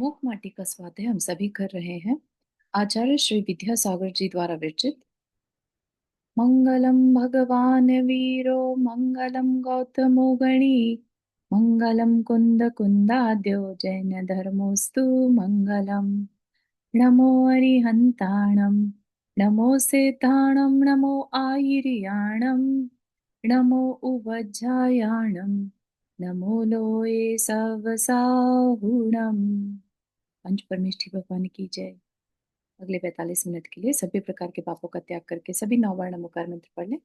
मूक माटी का स्वाध्याय हम सभी कर रहे हैं। आचार्य श्री विद्यासागर जी द्वारा विरचित। मंगलम भगवान वीरो मंगलम गौतमो गणी मंगलम कुंद कुंदाद्यो जैन धर्मोस्तु मंगलम। नमो अरिहंताणम नमो सेताणम नमो आयिर्याणम नमो उवज्जायाणम नमो लोए सवसाहुणम। पंच परमेष्ठी भगवान की जय। अगले 45 मिनट के लिए सभी प्रकार के पापों का त्याग करके सभी नौवर्ण नमोकार मंत्र पढ़ लें।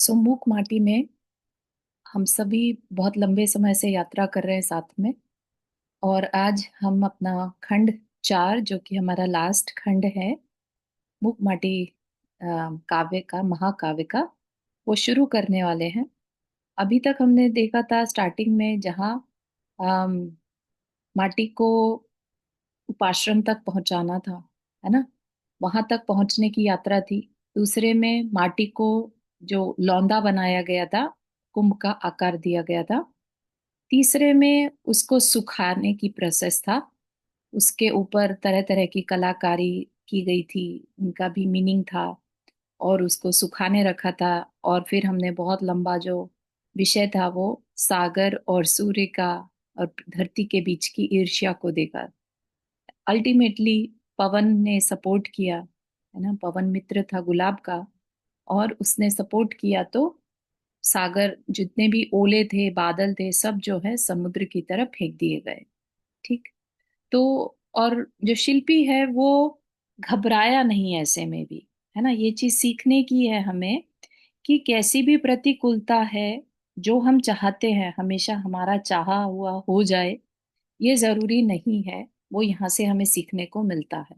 सो मूक माटी में हम सभी बहुत लंबे समय से यात्रा कर रहे हैं साथ में। और आज हम अपना खंड 4 जो कि हमारा लास्ट खंड है मूक माटी काव्य का, महाकाव्य का, वो शुरू करने वाले हैं। अभी तक हमने देखा था स्टार्टिंग में जहाँ अम, माटी को उपाश्रम तक पहुंचाना था, है ना। वहां तक पहुंचने की यात्रा थी। दूसरे में माटी को जो लौंदा बनाया गया था, कुंभ का आकार दिया गया था। तीसरे में उसको सुखाने की प्रोसेस था। उसके ऊपर तरह तरह की कलाकारी की गई थी, उनका भी मीनिंग था। और उसको सुखाने रखा था। और फिर हमने बहुत लंबा जो विषय था वो सागर और सूर्य का और धरती के बीच की ईर्ष्या को देखा। अल्टीमेटली पवन ने सपोर्ट किया, है ना। पवन मित्र था गुलाब का, और उसने सपोर्ट किया तो सागर, जितने भी ओले थे, बादल थे, सब जो है समुद्र की तरफ फेंक दिए गए। ठीक। तो और जो शिल्पी है वो घबराया नहीं ऐसे में भी, है ना। ये चीज सीखने की है हमें कि कैसी भी प्रतिकूलता है, जो हम चाहते हैं हमेशा हमारा चाहा हुआ हो जाए, ये जरूरी नहीं है। वो यहाँ से हमें सीखने को मिलता है।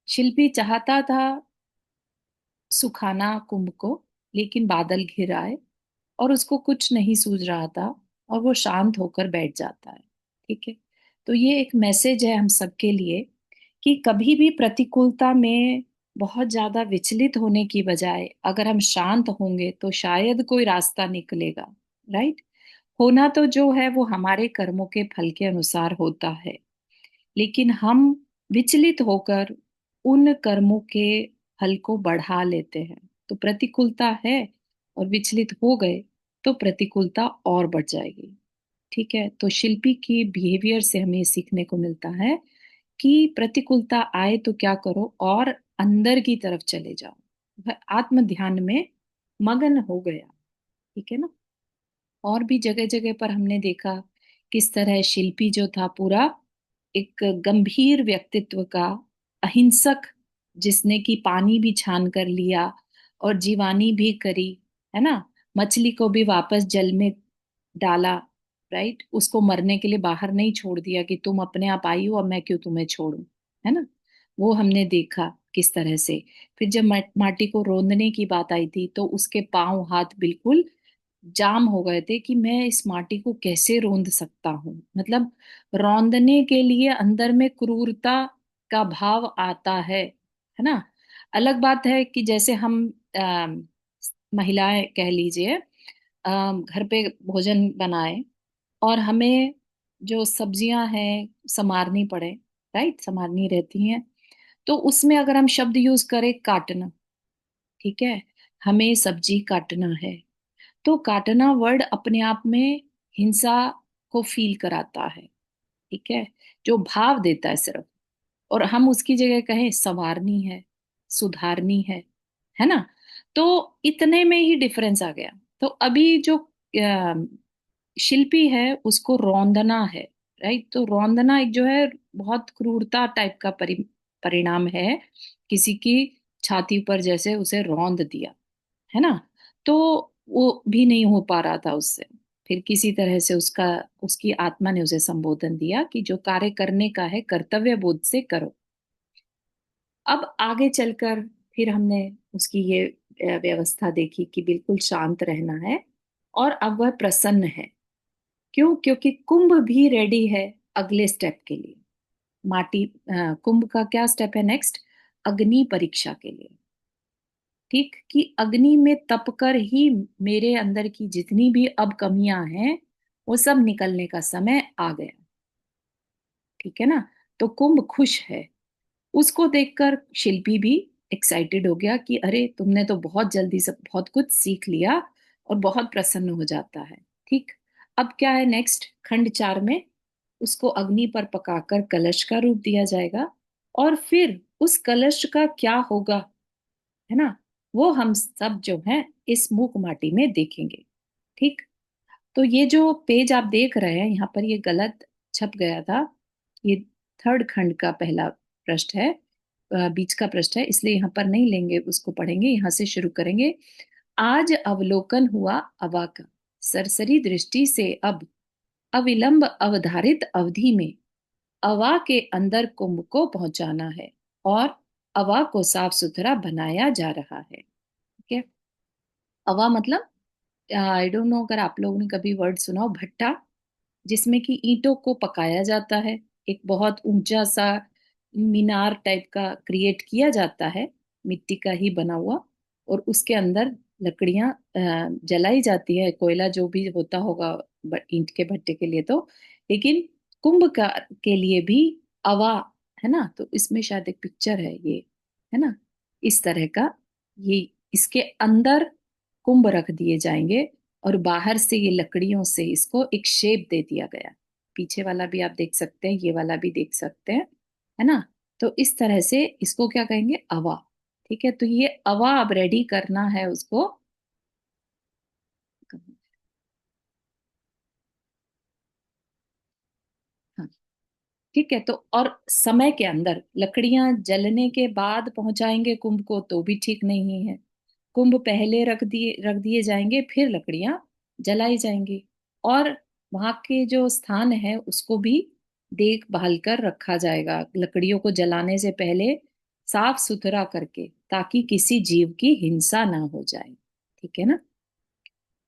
शिल्पी चाहता था सुखाना कुंभ को, लेकिन बादल घिर आए और उसको कुछ नहीं सूझ रहा था, और वो शांत होकर बैठ जाता है। ठीक है। तो ये एक मैसेज है हम सबके लिए कि कभी भी प्रतिकूलता में बहुत ज्यादा विचलित होने की बजाय अगर हम शांत होंगे तो शायद कोई रास्ता निकलेगा। राइट। होना तो जो है वो हमारे कर्मों के फल के अनुसार होता है, लेकिन हम विचलित होकर उन कर्मों के फल को बढ़ा लेते हैं। तो प्रतिकूलता है और विचलित हो गए तो प्रतिकूलता और बढ़ जाएगी। ठीक है। तो शिल्पी की बिहेवियर से हमें सीखने को मिलता है कि प्रतिकूलता आए तो क्या करो, और अंदर की तरफ चले जाओ। वह आत्म ध्यान में मगन हो गया। ठीक है ना। और भी जगह जगह पर हमने देखा किस तरह शिल्पी जो था पूरा एक गंभीर व्यक्तित्व का, अहिंसक, जिसने कि पानी भी छान कर लिया और जीवानी भी करी, है ना। मछली को भी वापस जल में डाला। राइट। उसको मरने के लिए बाहर नहीं छोड़ दिया कि तुम अपने आप आई हो, अब मैं क्यों तुम्हें छोड़ूं, है ना। वो हमने देखा किस तरह से। फिर जब माटी को रोंदने की बात आई थी तो उसके पांव हाथ बिल्कुल जाम हो गए थे कि मैं इस माटी को कैसे रोंद सकता हूँ। मतलब रौंदने के लिए अंदर में क्रूरता का भाव आता है ना। अलग बात है कि जैसे हम महिलाएं कह लीजिए, घर पे भोजन बनाए और हमें जो सब्जियां हैं संवारनी पड़े, राइट, संवारनी रहती हैं, तो उसमें अगर हम शब्द यूज करें काटना, ठीक है, हमें सब्जी काटना है, तो काटना वर्ड अपने आप में हिंसा को फील कराता है। ठीक है। जो भाव देता है सिर्फ, और हम उसकी जगह कहें संवारनी है, सुधारनी है ना। तो इतने में ही डिफरेंस आ गया। तो अभी जो शिल्पी है उसको रौंदना है। राइट। तो रौंदना एक जो है बहुत क्रूरता टाइप का परिणाम है। किसी की छाती पर जैसे उसे रौंद दिया, है ना। तो वो भी नहीं हो पा रहा था उससे। फिर किसी तरह से उसकी आत्मा ने उसे संबोधन दिया कि जो कार्य करने का है कर्तव्य बोध से करो। अब आगे चलकर फिर हमने उसकी ये व्यवस्था देखी कि बिल्कुल शांत रहना है, और अब वह प्रसन्न है। क्यों? क्योंकि कुंभ भी रेडी है अगले स्टेप के लिए। माटी कुंभ का क्या स्टेप है नेक्स्ट? अग्नि परीक्षा के लिए। ठीक, कि अग्नि में तप कर ही मेरे अंदर की जितनी भी अब कमियां हैं वो सब निकलने का समय आ गया। ठीक है ना? तो कुंभ खुश है। उसको देखकर शिल्पी भी एक्साइटेड हो गया कि अरे तुमने तो बहुत जल्दी से बहुत कुछ सीख लिया, और बहुत प्रसन्न हो जाता है। ठीक, अब क्या है नेक्स्ट खंड 4 में? उसको अग्नि पर पकाकर कलश का रूप दिया जाएगा, और फिर उस कलश का क्या होगा, है ना, वो हम सब जो है इस मूक माटी में देखेंगे। ठीक, तो ये जो पेज आप देख रहे हैं यहाँ पर, ये गलत छप गया था। ये थर्ड खंड का पहला पृष्ठ है, बीच का पृष्ठ है, इसलिए यहाँ पर नहीं लेंगे, उसको पढ़ेंगे, यहाँ से शुरू करेंगे। आज अवलोकन हुआ अवा का, सरसरी दृष्टि से अब अविलंब अवधारित अवधि में अवा के अंदर कुंभ को पहुंचाना है, और अवा को साफ सुथरा बनाया जा रहा है। ठीक है? अवा मतलब, आई डोंट नो अगर आप लोगों ने कभी वर्ड सुना हो, भट्टा, जिसमें कि ईंटों को पकाया जाता है। एक बहुत ऊंचा सा मीनार टाइप का क्रिएट किया जाता है, मिट्टी का ही बना हुआ, और उसके अंदर लकड़ियां जलाई जाती है, कोयला जो भी होता होगा ईंट के भट्टे के लिए तो। लेकिन कुंभ का के लिए भी अवा, है ना, तो इसमें शायद एक पिक्चर है ये, है ना, इस तरह का। ये इसके अंदर कुंभ रख दिए जाएंगे, और बाहर से ये लकड़ियों से इसको एक शेप दे दिया गया। पीछे वाला भी आप देख सकते हैं, ये वाला भी देख सकते हैं, है ना। तो इस तरह से इसको क्या कहेंगे? अवा। ठीक है, तो ये अवा अब रेडी करना है उसको। हाँ, ठीक है, तो और समय के अंदर लकड़ियां जलने के बाद पहुंचाएंगे कुंभ को तो भी ठीक नहीं है। कुंभ पहले रख दिए जाएंगे, फिर लकड़ियां जलाई जाएंगी, और वहां के जो स्थान है उसको भी देखभाल कर रखा जाएगा, लकड़ियों को जलाने से पहले साफ सुथरा करके, ताकि किसी जीव की हिंसा ना हो जाए। ठीक है ना?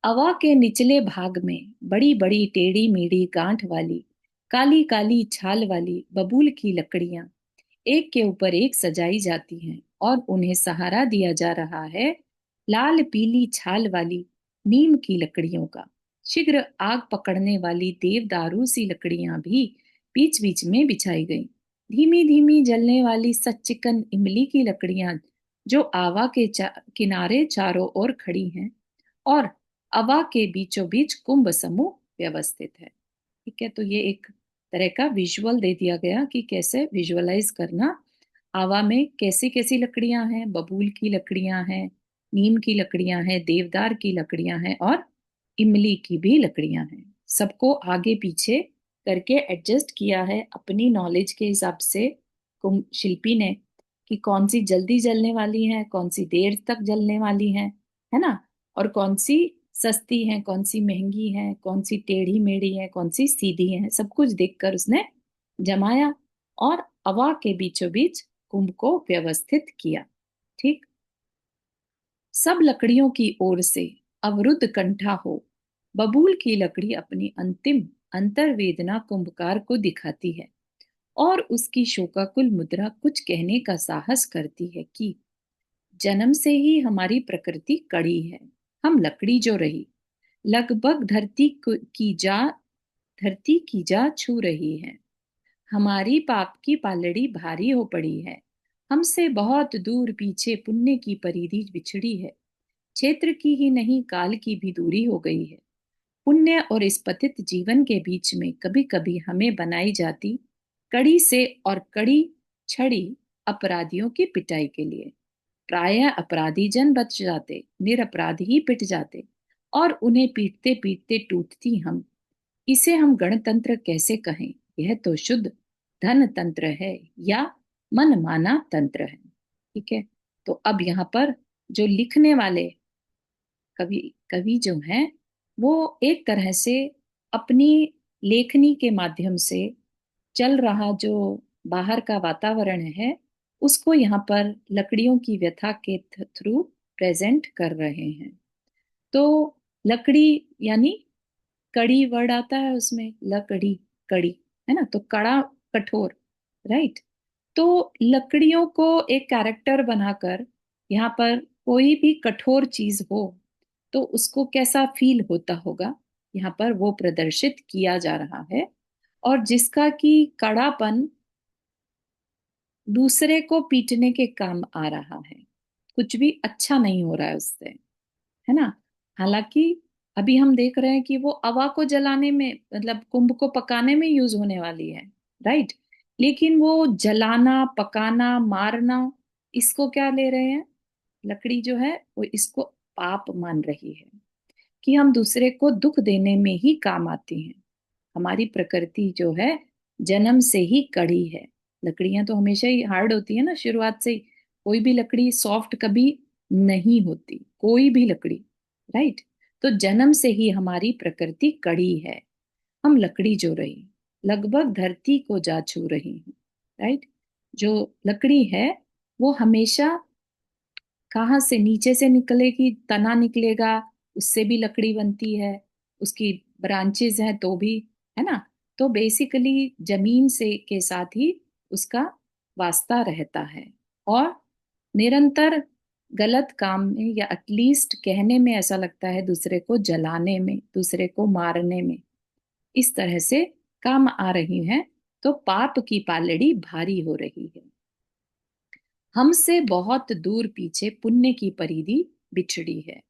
अवा के निचले भाग में बड़ी बड़ी टेढ़ी मेढ़ी गांठ वाली, काली काली छाल वाली बबूल की लकड़ियां एक के ऊपर एक सजाई जाती हैं, और उन्हें सहारा दिया जा रहा है लाल पीली छाल वाली नीम की लकड़ियों का। शीघ्र आग पकड़ने वाली देवदारू सी लकड़ियां भी बीच बीच में बिछाई गईं। धीमी धीमी जलने वाली सच्चिकन इमली की लकड़ियां जो आवा के किनारे चारों ओर खड़ी हैं, और अवा के बीचों बीच कुंभ समूह व्यवस्थित है। ठीक है, तो ये एक तरह का विजुअल दे दिया गया कि कैसे विजुअलाइज करना। आवा में कैसी कैसी लकड़ियां हैं? बबूल की लकड़ियां हैं, नीम की लकड़ियां हैं, देवदार की लकड़ियां हैं, और इमली की भी लकड़ियां हैं। सबको आगे पीछे करके एडजस्ट किया है अपनी नॉलेज के हिसाब से शिल्पी ने, कि कौन सी जल्दी जलने वाली है, कौन सी देर तक जलने वाली है ना, और कौन सी सस्ती है, कौन सी महंगी है, कौन सी टेढ़ी मेढ़ी है, कौन सी सीधी है, सब कुछ देखकर उसने जमाया, और अवा के बीचों बीच कुंभ को व्यवस्थित किया। ठीक, सब लकड़ियों की ओर से अवरुद्ध कंठा हो बबूल की लकड़ी अपनी अंतिम अंतर्वेदना कुंभकार को दिखाती है, और उसकी शोकाकुल मुद्रा कुछ कहने का साहस करती है कि जन्म से ही हमारी प्रकृति कड़ी है, हम लकड़ी जो रही, लगभग धरती की जा छू रही है। हमारी पाप की पालड़ी भारी हो पड़ी है, हमसे बहुत दूर पीछे पुण्य की परिधि बिछड़ी है। क्षेत्र की ही नहीं काल की भी दूरी हो गई है। पुण्य और इस पतित जीवन के बीच में कभी कभी हमें बनाई जाती कड़ी से और कड़ी छड़ी अपराधियों की पिटाई के लिए। प्रायः अपराधी जन बच जाते, निरपराधी ही पिट जाते, और उन्हें पीटते पीटते टूटती हम। इसे हम गणतंत्र कैसे कहें? यह तो शुद्ध धन तंत्र है, या मनमाना तंत्र है। ठीक है, तो अब यहाँ पर जो लिखने वाले कवि कवि जो हैं, वो एक तरह से अपनी लेखनी के माध्यम से चल रहा जो बाहर का वातावरण है उसको यहाँ पर लकड़ियों की व्यथा के थ्रू प्रेजेंट कर रहे हैं। तो लकड़ी यानी कड़ी वर्ड आता है उसमें, लकड़ी, कड़ी, है ना, तो कड़ा, कठोर, राइट। तो लकड़ियों को एक कैरेक्टर बनाकर यहाँ पर कोई भी कठोर चीज हो तो उसको कैसा फील होता होगा, यहाँ पर वो प्रदर्शित किया जा रहा है। और जिसका कि कड़ापन दूसरे को पीटने के काम आ रहा है, कुछ भी अच्छा नहीं हो रहा है उससे, है ना। हालांकि अभी हम देख रहे हैं कि वो अवा को जलाने में, मतलब कुंभ को पकाने में यूज होने वाली है, राइट। लेकिन वो जलाना, पकाना, मारना, इसको क्या ले रहे हैं, लकड़ी जो है वो इसको पाप मान रही है, कि हम दूसरे को दुख देने में ही काम आती हैं। हमारी प्रकृति जो है जन्म से ही कड़ी है। लकड़ियां तो हमेशा ही हार्ड होती है ना, शुरुआत से ही। कोई भी लकड़ी सॉफ्ट कभी नहीं होती, कोई भी लकड़ी, राइट। तो जन्म से ही हमारी प्रकृति कड़ी है। हम लकड़ी जो रही, लगभग धरती को जा छू रही हैं, राइट। जो लकड़ी है वो हमेशा कहाँ से, नीचे से निकलेगी, तना निकलेगा, उससे भी लकड़ी बनती है, उसकी ब्रांचेस हैं तो भी, है ना। तो बेसिकली जमीन से के साथ ही उसका वास्ता रहता है। और निरंतर गलत काम में, या एटलीस्ट कहने में ऐसा लगता है दूसरे को जलाने में, दूसरे को मारने में, इस तरह से काम आ रही है। तो पाप की पालड़ी भारी हो रही है। हमसे बहुत दूर पीछे पुण्य की परिधि बिछड़ी है।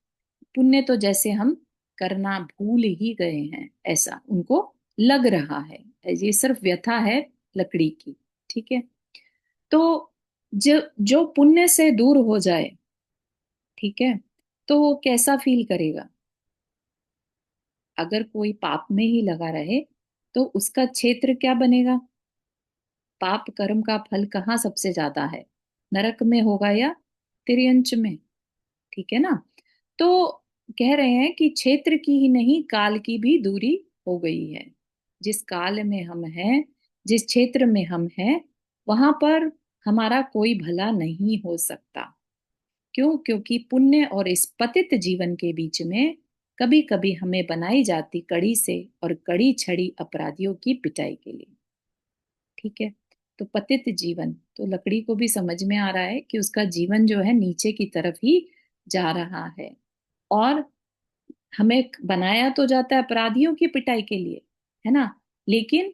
पुण्य तो जैसे हम करना भूल ही गए हैं, ऐसा उनको लग रहा है। ये सिर्फ व्यथा है लकड़ी की, ठीक है। तो जो जो पुण्य से दूर हो जाए, ठीक है, तो वो कैसा फील करेगा। अगर कोई पाप में ही लगा रहे तो उसका क्षेत्र क्या बनेगा। पाप कर्म का फल कहाँ सबसे ज्यादा है, नरक में होगा या तिर्यंच में, ठीक है ना। तो कह रहे हैं कि क्षेत्र की ही नहीं, काल की भी दूरी हो गई है। जिस काल में हम हैं, जिस क्षेत्र में हम हैं, वहां पर हमारा कोई भला नहीं हो सकता। क्यों, क्योंकि पुण्य और इस पतित जीवन के बीच में कभी कभी हमें बनाई जाती कड़ी से, और कड़ी छड़ी अपराधियों की पिटाई के लिए, ठीक है। तो पतित जीवन, तो लकड़ी को भी समझ में आ रहा है कि उसका जीवन जो है नीचे की तरफ ही जा रहा है। और हमें बनाया तो जाता है अपराधियों की पिटाई के लिए, है ना। लेकिन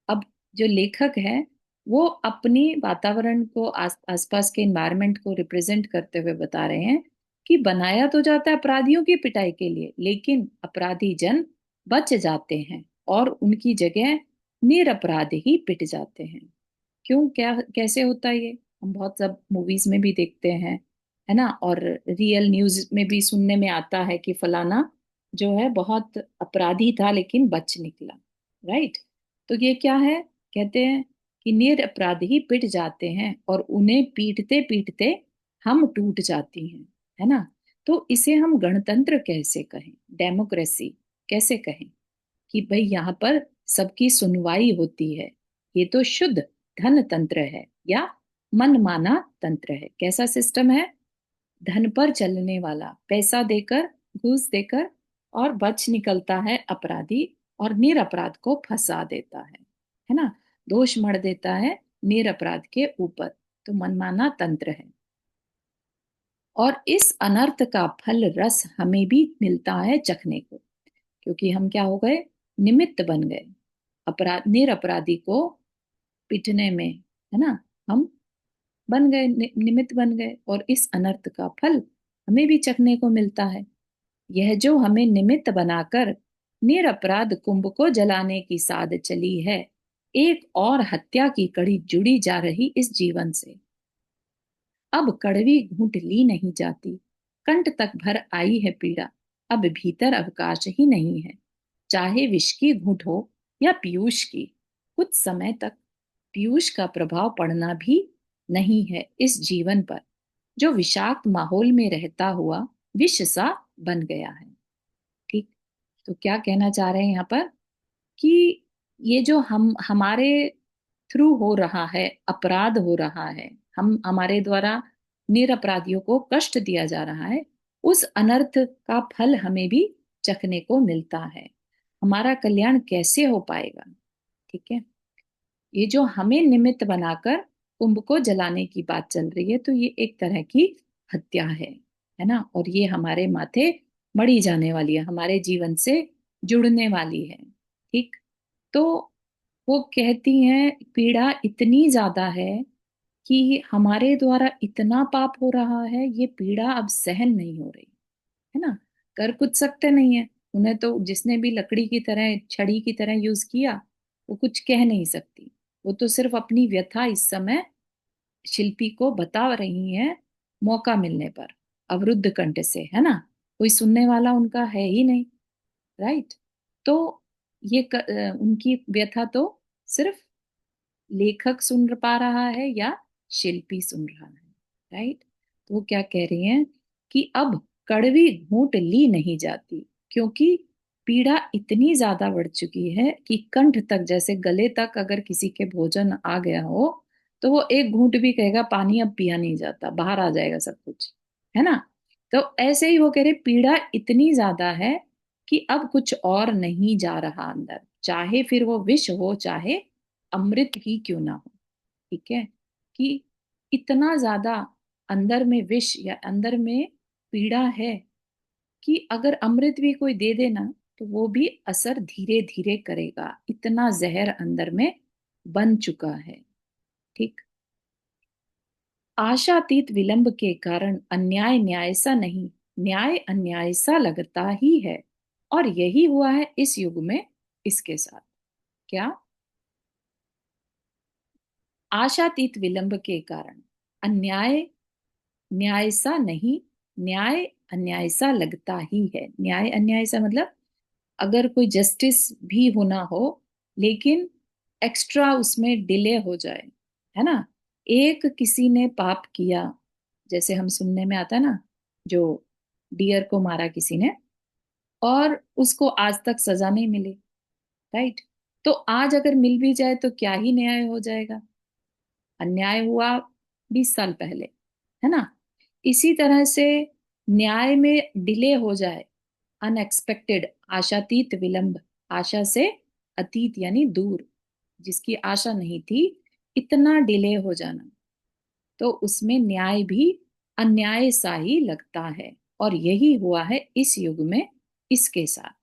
अब जो लेखक है वो अपनी वातावरण को, आसपास के एनवायरनमेंट को रिप्रेजेंट करते हुए बता रहे हैं कि बनाया तो जाता है अपराधियों की पिटाई के लिए, लेकिन अपराधी जन बच जाते हैं और उनकी जगह निरपराध ही पिट जाते हैं। क्यों, क्या, कैसे होता है ये, हम बहुत सब मूवीज में भी देखते हैं, है ना। और रियल न्यूज में भी सुनने में आता है कि फलाना जो है बहुत अपराधी था लेकिन बच निकला, राइट। तो ये क्या है, कहते हैं कि निरपराधी पिट जाते हैं और उन्हें पीटते पीटते हम टूट जाती हैं, है ना। तो इसे हम गणतंत्र कैसे कहें, डेमोक्रेसी कैसे कहें, कि भाई यहाँ पर सबकी सुनवाई होती है। ये तो शुद्ध धन तंत्र है, या मनमाना तंत्र है। कैसा सिस्टम है, धन पर चलने वाला, पैसा देकर, घूस देकर, और बच निकलता है अपराधी, और निरपराध को फंसा देता है ना, दोष मढ़ देता है निरपराध के ऊपर। तो मनमाना तंत्र है। और इस अनर्थ का फल रस हमें भी मिलता है चखने को, क्योंकि हम क्या हो गए, निमित्त बन गए अपराध, निरपराधी को पीटने में, है ना। हम बन गए, निमित्त बन गए, और इस अनर्थ का फल हमें भी चखने को मिलता है। यह जो हमें निमित्त बनाकर निरपराध कुंभ को जलाने की साध चली है, एक और हत्या की कड़ी जुड़ी जा रही इस जीवन से। अब कड़वी घूंट ली नहीं जाती, कंठ तक भर आई है पीड़ा, अब भीतर अवकाश ही नहीं है। चाहे विष की घूंट हो या पीयूष की, कुछ समय तक पीयूष का प्रभाव पड़ना भी नहीं है इस जीवन पर, जो विषाक्त माहौल में रहता हुआ विष सा बन गया है, ठीक। तो क्या कहना चाह रहे हैं यहाँ पर, कि ये जो हम हमारे थ्रू हो रहा है, अपराध हो रहा है, हम हमारे द्वारा निरपराधियों को कष्ट दिया जा रहा है, उस अनर्थ का फल हमें भी चखने को मिलता है। हमारा कल्याण कैसे हो पाएगा? ठीक है, ये जो हमें निमित्त बनाकर कुंभ को जलाने की बात चल रही है, तो ये एक तरह की हत्या है ना। और ये हमारे माथे मढ़ी जाने वाली है, हमारे जीवन से जुड़ने वाली है। ठीक। तो वो कहती हैं पीड़ा इतनी ज्यादा है कि हमारे द्वारा इतना पाप हो रहा है, ये पीड़ा अब सहन नहीं हो रही, है ना। कर कुछ सकते नहीं है, उन्हें तो जिसने भी लकड़ी की तरह, छड़ी की तरह यूज किया, वो कुछ कह नहीं सकती। वो तो सिर्फ अपनी व्यथा इस समय शिल्पी को बता रही हैं, मौका मिलने पर, अवरुद्ध कंठ से, है ना। कोई सुनने वाला उनका है ही नहीं। राइट। तो उनकी व्यथा तो सिर्फ लेखक सुन पा रहा है या शिल्पी सुन रहा है। राइट। तो वो क्या कह रही हैं कि अब कड़वी घूंट ली नहीं जाती, क्योंकि पीड़ा इतनी ज्यादा बढ़ चुकी है कि कंठ तक, जैसे गले तक अगर किसी के भोजन आ गया हो, तो वो एक घूंट भी कहेगा पानी अब पिया नहीं जाता, बाहर आ जाएगा सब कुछ, है ना। तो ऐसे ही वो कह रहे पीड़ा इतनी ज्यादा है कि अब कुछ और नहीं जा रहा अंदर, चाहे फिर वो विष हो, चाहे अमृत ही क्यों ना हो। ठीक है, कि इतना ज्यादा अंदर में विष या अंदर में पीड़ा है कि अगर अमृत भी कोई दे देना, तो वो भी असर धीरे धीरे करेगा, इतना जहर अंदर में बन चुका है। ठीक। आशातीत विलंब के कारण अन्याय न्याय सा नहीं, न्याय अन्याय सा लगता ही है। और यही हुआ है इस युग में इसके साथ। क्या? आशातीत विलंब के कारण अन्याय न्याय सा नहीं, न्याय अन्याय सा लगता ही है। न्याय अन्याय सा मतलब अगर कोई जस्टिस भी होना हो, लेकिन एक्स्ट्रा उसमें डिले हो जाए, है ना। एक किसी ने पाप किया, जैसे हम सुनने में आता है ना, जो डियर को मारा किसी ने, और उसको आज तक सजा नहीं मिली। राइट। तो आज अगर मिल भी जाए तो क्या ही न्याय हो जाएगा, अन्याय हुआ 20 साल पहले, है ना। इसी तरह से न्याय में डिले हो जाए, अनएक्सपेक्टेड, आशातीत विलंब, आशा से अतीत यानी दूर, जिसकी आशा नहीं थी, इतना डिले हो जाना, तो उसमें न्याय भी अन्याय सा ही लगता है। और यही हुआ है इस युग में इसके साथ।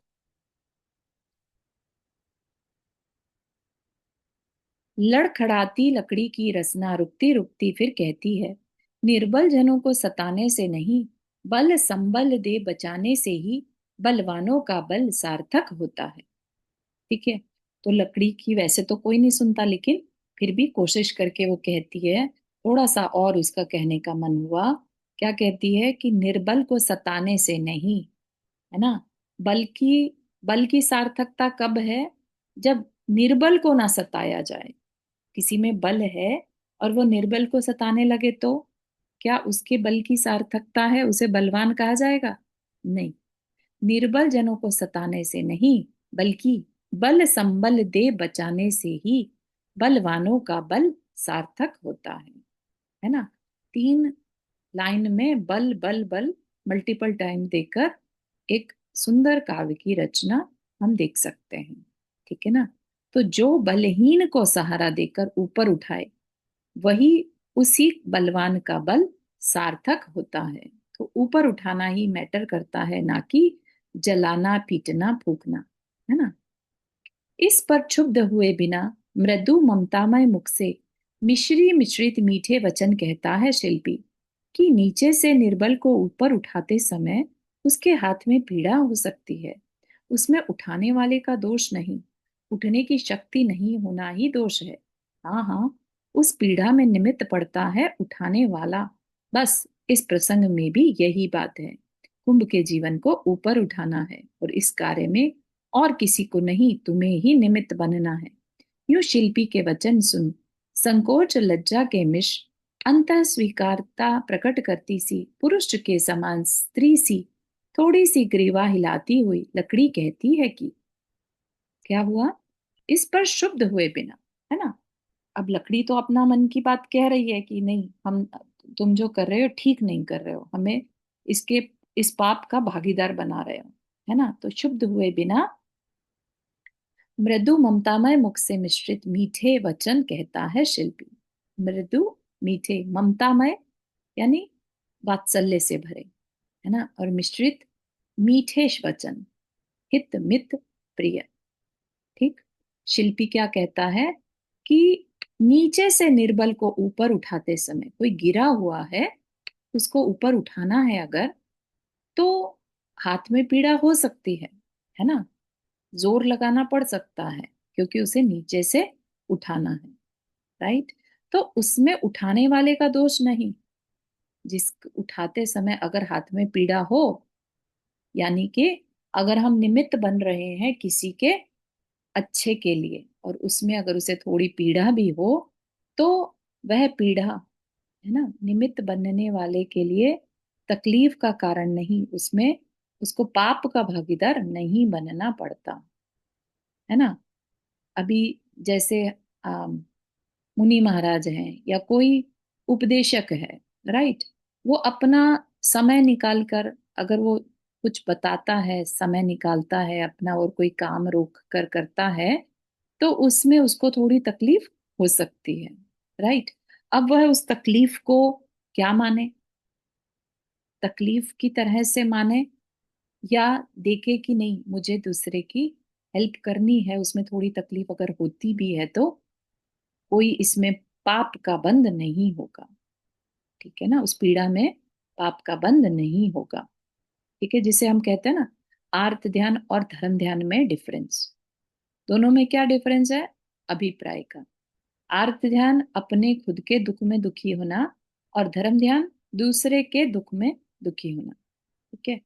लड़खड़ाती लकड़ी की रसना रुकती रुकती फिर कहती है, निर्बल जनों को सताने से नहीं, बल संबल दे बचाने से ही बलवानों का बल सार्थक होता है। ठीक है। तो लकड़ी की वैसे तो कोई नहीं सुनता, लेकिन फिर भी कोशिश करके वो कहती है, थोड़ा सा और उसका कहने का मन हुआ। क्या कहती है कि निर्बल को सताने से नहीं, है ना, बल्कि बल की सार्थकता कब है? जब निर्बल को ना सताया जाए। किसी में बल है और वो निर्बल को सताने लगे, तो क्या उसके बल की सार्थकता है? उसे बलवान कहा जाएगा? नहीं। निर्बल जनों को सताने से नहीं, बल्कि बल संबल दे बचाने से ही बलवानों का बल सार्थक होता है ना। 3 लाइन में बल बल बल मल्टीपल टाइम देकर एक सुंदर काव्य की रचना हम देख सकते हैं। ठीक है ना। तो जो बलहीन को सहारा देकर ऊपर उठाए, वही उसी बलवान का बल सार्थक होता है। तो ऊपर उठाना ही मैटर करता है, ना कि जलाना पीटना फूकना, है ना। इस पर क्षुब्ध हुए बिना मृदु ममतामय मुख से मिश्री मिश्रित मीठे वचन कहता है शिल्पी कि नीचे से निर्बल को ऊपर उठाते समय उसके हाथ में पीड़ा हो सकती है, उसमें उठाने वाले का दोष नहीं, उठने की शक्ति नहीं होना ही दोष है। हाँ हाँ, उस पीड़ा में निमित्त पड़ता है उठाने वाला। बस इस प्रसंग में भी यही बात है, कुंभ के जीवन को ऊपर उठाना है, और इस कार्य में और किसी को नहीं, तुम्हें ही निमित्त बनना है। यूं शिल्पी के वचन सुन संकोच लज्जा के मिश अंत स्वीकारता प्रकट करती सी पुरुष के समान स्त्री सी थोड़ी सी ग्रीवा हिलाती हुई लकड़ी कहती है कि क्या हुआ? इस पर शुद्ध हुए बिना, है ना, अब लकड़ी तो अपना मन की बात कह रही है कि नहीं, हम, तुम जो कर रहे हो ठीक नहीं कर रहे हो, हमें इसके, इस पाप का भागीदार बना रहे हो, है ना। तो शुद्ध हुए बिना मृदु ममतामय मुख से मिश्रित मीठे वचन कहता है शिल्पी। मृदु, मीठे, ममतामय यानी वात्सल्य से भरे, है ना, और मिश्रित मीठे वचन, हित मित प्रिय। ठीक। शिल्पी क्या कहता है कि नीचे से निर्बल को ऊपर उठाते समय, कोई गिरा हुआ है, उसको ऊपर उठाना है अगर, तो हाथ में पीड़ा हो सकती है ना, जोर लगाना पड़ सकता है, क्योंकि उसे नीचे से उठाना है, राइट। तो उसमें उठाने वाले का दोष नहीं। जिस उठाते समय अगर हाथ में पीड़ा हो, यानी कि अगर हम निमित्त बन रहे हैं किसी के अच्छे के लिए, और उसमें अगर उसे थोड़ी पीड़ा भी हो, तो वह पीड़ा, है ना, निमित्त बनने वाले के लिए तकलीफ का कारण नहीं, उसमें उसको पाप का भागीदार नहीं बनना पड़ता, है ना। अभी जैसे मुनि महाराज हैं या कोई उपदेशक है, राइट, वो अपना समय निकाल कर अगर वो कुछ बताता है, समय निकालता है अपना और कोई काम रोक कर करता है, तो उसमें उसको थोड़ी तकलीफ हो सकती है, राइट। अब वह उस तकलीफ को क्या माने, तकलीफ की तरह से माने, या देखे कि नहीं मुझे दूसरे की हेल्प करनी है, उसमें थोड़ी तकलीफ अगर होती भी है तो कोई इसमें पाप का बंध नहीं होगा, ठीक है ना, उस पीड़ा में पाप का बंध नहीं होगा, ठीक है। जिसे हम कहते हैं ना, आर्त ध्यान और धर्म ध्यान में डिफरेंस, दोनों में क्या डिफरेंस है, अभिप्राय का। आर्त ध्यान अपने खुद के दुख में दुखी होना, और धर्म ध्यान दूसरे के दुख में दुखी होना, ठीक है।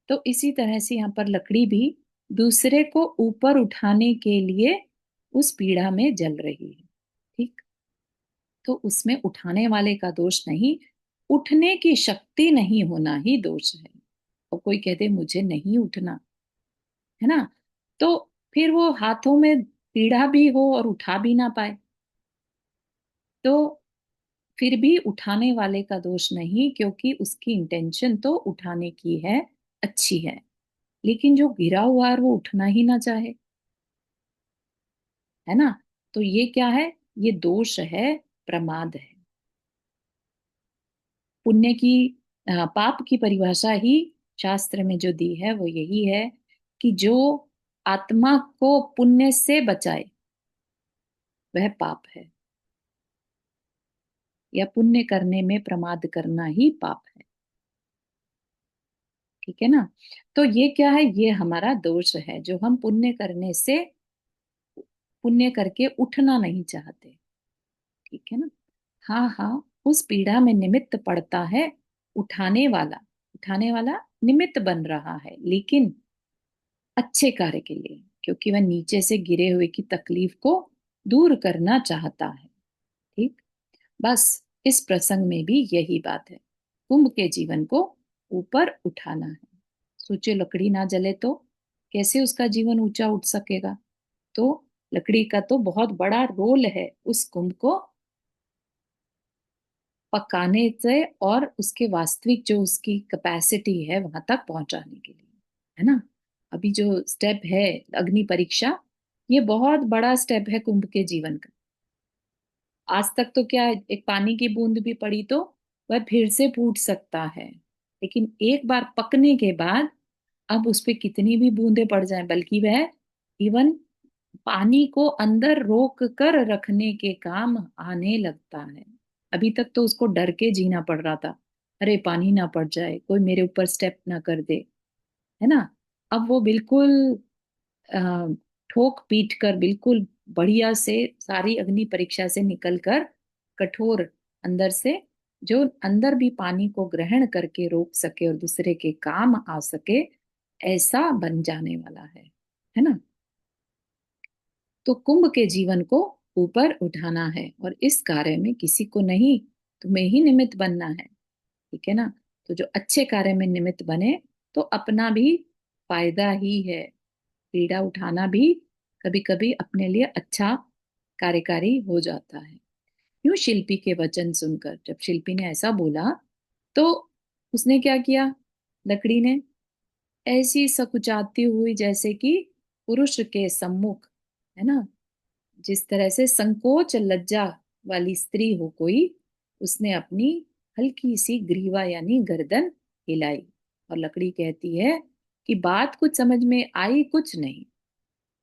तो इसी तरह से यहाँ पर लकड़ी भी दूसरे को ऊपर उठाने के लिए उस पीड़ा में जल रही है, ठीक। तो उसमें उठाने वाले का दोष नहीं, उठने की शक्ति नहीं होना ही दोष है। और कोई कहते मुझे नहीं उठना, है ना, तो फिर वो हाथों में पीड़ा भी हो और उठा भी ना पाए, तो फिर भी उठाने वाले का दोष नहीं, क्योंकि उसकी इंटेंशन तो उठाने की है, अच्छी है। लेकिन जो गिरा हुआ है वो उठना ही ना चाहे, है ना, तो ये क्या है, ये दोष है, प्रमाद है। पुण्य की, पाप की परिभाषा ही शास्त्र में जो दी है वो यही है कि जो आत्मा को पुण्य से बचाए वह पाप है, या पुण्य करने में प्रमाद करना ही पाप है, ठीक है ना। तो ये क्या है, ये हमारा दोष है, जो हम पुण्य करने से, पुण्य करके उठना नहीं चाहते, ठीक है ना। हाँ हाँ, उस पीड़ा में निमित्त पड़ता है उठाने वाला, उठाने वाला निमित्त बन रहा है, लेकिन अच्छे कार्य के लिए, क्योंकि वह नीचे से गिरे हुए की तकलीफ को दूर करना चाहता है, ठीक। बस इस प्रसंग में भी यही बात है, कुंभ के जीवन को ऊपर उठाना है। सोचो लकड़ी ना जले तो कैसे उसका जीवन ऊंचा उठ सकेगा। तो लकड़ी का तो बहुत बड़ा रोल है उस कुंभ को पकाने से, और उसके वास्तविक जो उसकी कैपेसिटी है वहां तक पहुंचाने के लिए, है ना। अभी जो स्टेप है अग्नि परीक्षा, ये बहुत बड़ा स्टेप है कुंभ के जीवन का। आज तक तो क्या है, एक पानी की बूंद भी पड़ी तो वह फिर से फूट सकता है, लेकिन एक बार पकने के बाद अब उस पे कितनी भी बूंदें पड़ जाएं, बल्कि वह इवन पानी को अंदर रोक कर रखने के काम आने लगता है। अभी तक तो उसको डर के जीना पड़ रहा था, अरे पानी ना पड़ जाए, कोई मेरे ऊपर स्टेप ना कर दे, है ना। अब वो बिल्कुल अ, ठोक पीट कर बिल्कुल बढ़िया से सारी अग्नि परीक्षा से निकल कर कठोर अंदर से, जो अंदर भी पानी को ग्रहण करके रोक सके और दूसरे के काम आ सके, ऐसा बन जाने वाला है ना। तो कुंभ के जीवन को ऊपर उठाना है, और इस कार्य में किसी को नहीं, तुम्हें ही निमित्त बनना है, ठीक है ना। तो जो अच्छे कार्य में निमित्त बने तो अपना भी फायदा ही है, पीड़ा उठाना भी कभी कभी अपने लिए अच्छा कार्यकारी हो जाता है। यूं शिल्पी के वचन सुनकर जब शिल्पी ने ऐसा बोला तो उसने क्या किया, लकड़ी ने ऐसी सकुचाती हुई जैसे कि पुरुष के सम्मुख, है ना, जिस तरह से संकोच लज्जा वाली स्त्री हो कोई, उसने अपनी हल्की सी ग्रीवा यानी गर्दन हिलाई और लकड़ी कहती है कि बात कुछ समझ में आई कुछ नहीं,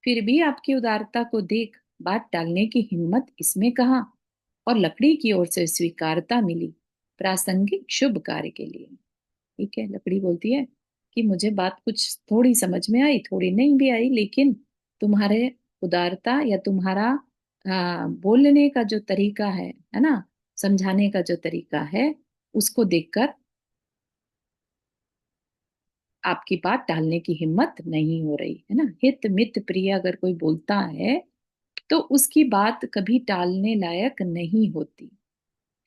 फिर भी आपकी उदारता को देख बात टालने की हिम्मत इसमें कहाँ। और लकड़ी की ओर से स्वीकारता मिली प्रासंगिक शुभ कार्य के लिए। ठीक है, लकड़ी बोलती है कि मुझे बात कुछ थोड़ी समझ में आई, थोड़ी नहीं भी आई, लेकिन तुम्हारे उदारता या तुम्हारा बोलने का जो तरीका है ना, समझाने का जो तरीका है, उसको देखकर आपकी बात टालने की हिम्मत नहीं हो रही है ना। हित मित प्रिय अगर कोई बोलता है तो उसकी बात कभी टालने लायक नहीं होती,